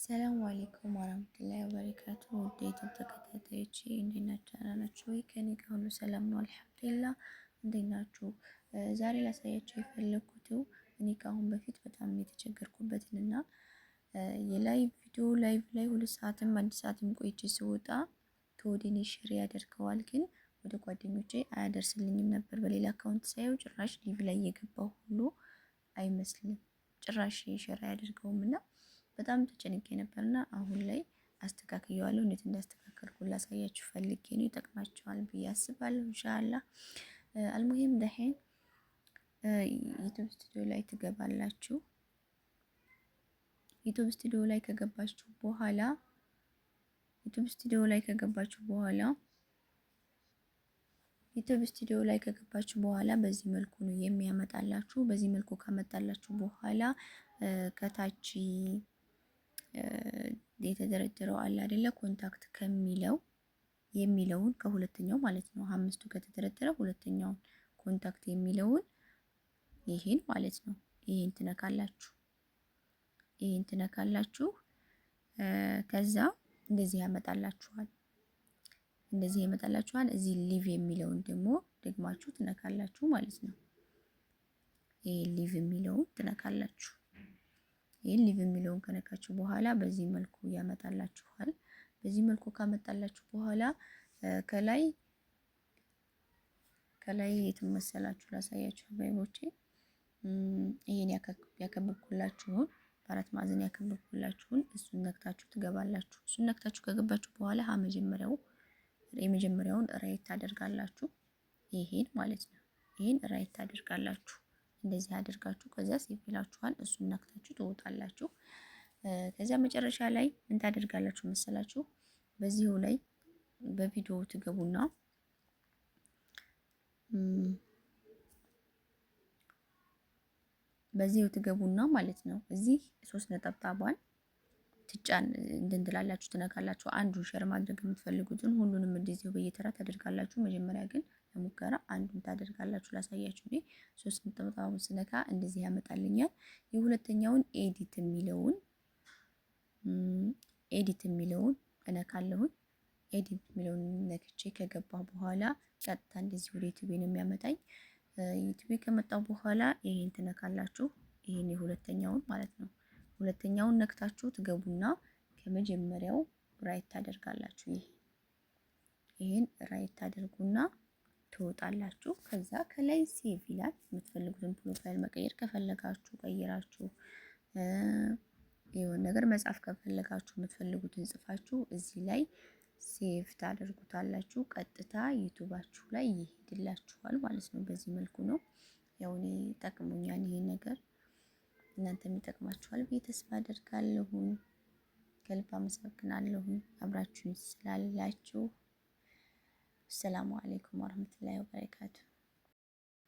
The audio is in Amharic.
ሰላም አለይኩም ወራህመቱላሂ ወበረካቱ። ውድ የዩቲዩብ ተከታታዮቼ እንዴት ናችሁ? ደህና ናችሁ ወይ? ከኔ ጋር ሁሉ ሰላም ነው አልሐምዱሊላህ። እንዴት ናችሁ? ዛሬ ላሳያችሁ የፈለኩት እኔ ከአሁን በፊት በጣም የተቸገርኩበትንና የላይቭ ቪዲዮ ላይቭ ላይ 2 ሰዓትም 1 ሰዓትም ቆይቼ ስወጣ ተወዲኔ ሼር ያደርገዋል፣ ግን ወደ ጓደኞቼ አያደርስልኝም ነበር። በሌላ አካውንት ሳየው ጭራሽ ሊቭ ላይ የገባው ሁሉ አይመስልም፣ ጭራሽ ሼር አያደርገውም እና በጣም ተጨንቄ ነበርና አሁን ላይ አስተካክየዋለሁ። እንዴት እንዳስተካከልኩ ላሳያችሁ ፈልጌ ነው። ይጠቅማችኋል ብዬ አስባለሁ ኢንሻአላህ። አልሙሂም ደህን ዩቲዩብ ስቱዲዮ ላይ ትገባላችሁ። ዩቲዩብ ስቱዲዮ ላይ ከገባችሁ በኋላ ዩቲዩብ ስቱዲዮ ላይ ከገባችሁ በኋላ በዚህ መልኩ ነው የሚያመጣላችሁ። በዚህ መልኩ ካመጣላችሁ በኋላ ከታች የተደረደረው አለ አይደለ? ኮንታክት ከሚለው የሚለውን ከሁለተኛው ማለት ነው። 5ቱ ከተደረደረ ሁለተኛውን ኮንታክት የሚለውን ይሄን ማለት ነው። ይሄን ትነካላችሁ። ከዛ እንደዚህ ያመጣላችኋል። እዚህ ሊቭ የሚለውን ደግሞ ደግማችሁ ትነካላችሁ ማለት ነው። ይሄ ሊቭ የሚለውን ትነካላችሁ። ይሄን ሊቭ የሚለውን ከነካችሁ በኋላ በዚህ መልኩ ያመጣላችኋል። በዚህ መልኩ ካመጣላችሁ በኋላ ከላይ የትመሰላችሁ ላሳያችሁ ባይቦቼ። ይሄን ያከበብኩላችሁን በአራት ማዕዘን ያከበብኩላችሁን እሱን ነክታችሁ ትገባላችሁ። እሱን ነክታችሁ ከገባችሁ በኋላ የመጀመሪያውን ራይት ታደርጋላችሁ። ይሄን ማለት ነው። ይሄን ራይት ታደርጋላችሁ። እንደዚህ አድርጋችሁ ከዛ ሴቭ ይላችኋል። እሱን ነክታችሁ ትወጣላችሁ። ከዛ መጨረሻ ላይ ምን ታደርጋላችሁ መሰላችሁ? በዚሁ ላይ በቪዲዮ ትገቡና ማለት ነው እዚህ 3 ነጠብጣቧን ትጫን እንትን ትላላችሁ፣ ትነካላችሁ። አንዱን ሼር ማድረግ የምትፈልጉትን ሁሉንም እንደዚሁ በየተራ ታደርጋላችሁ። መጀመሪያ ግን ለሙከራ አንዱን ታደርጋላችሁ። ላሳያችሁ። እኔ 3 ነጠብጣቡን ስነካ እንደዚህ ያመጣልኛል። የሁለተኛውን ኤዲት የሚለውን እነካለሁኝ። ኤዲት የሚለውን ነክቼ ከገባሁ በኋላ ቀጥታ እንደዚህ ወደ ዩቲዩብ ነው የሚያመጣኝ። ዩቲዩብ ከመጣው በኋላ ይሄን ትነካላችሁ። ይሄን የሁለተኛውን ማለት ነው። ሁለተኛውን ነክታችሁ ትገቡና ከመጀመሪያው ራይት ታደርጋላችሁ። ይሄን ራይት ታደርጉና ትወጣላችሁ። ከዛ ከላይ ሴቭ ይላል። የምትፈልጉትን ፕሮፋይል መቀየር ከፈለጋችሁ ቀይራችሁ፣ የሆነ ነገር መጻፍ ከፈለጋችሁ የምትፈልጉትን ጽፋችሁ እዚህ ላይ ሴቭ ታደርጉታላችሁ። ቀጥታ ዩቲዩባችሁ ላይ ይሄድላችኋል ማለት ነው። በዚህ መልኩ ነው። ያው እኔ ጠቅሞኛል ይሄን ነገር፣ እናንተም ይጠቅማችኋል ብዬ ተስፋ አደርጋለሁ። ከልብ አመሰግናለሁ አብራችሁኝ ስላላችሁ። ሰላም አለይኩም ወራህመቱላሂ ወበረካቱ።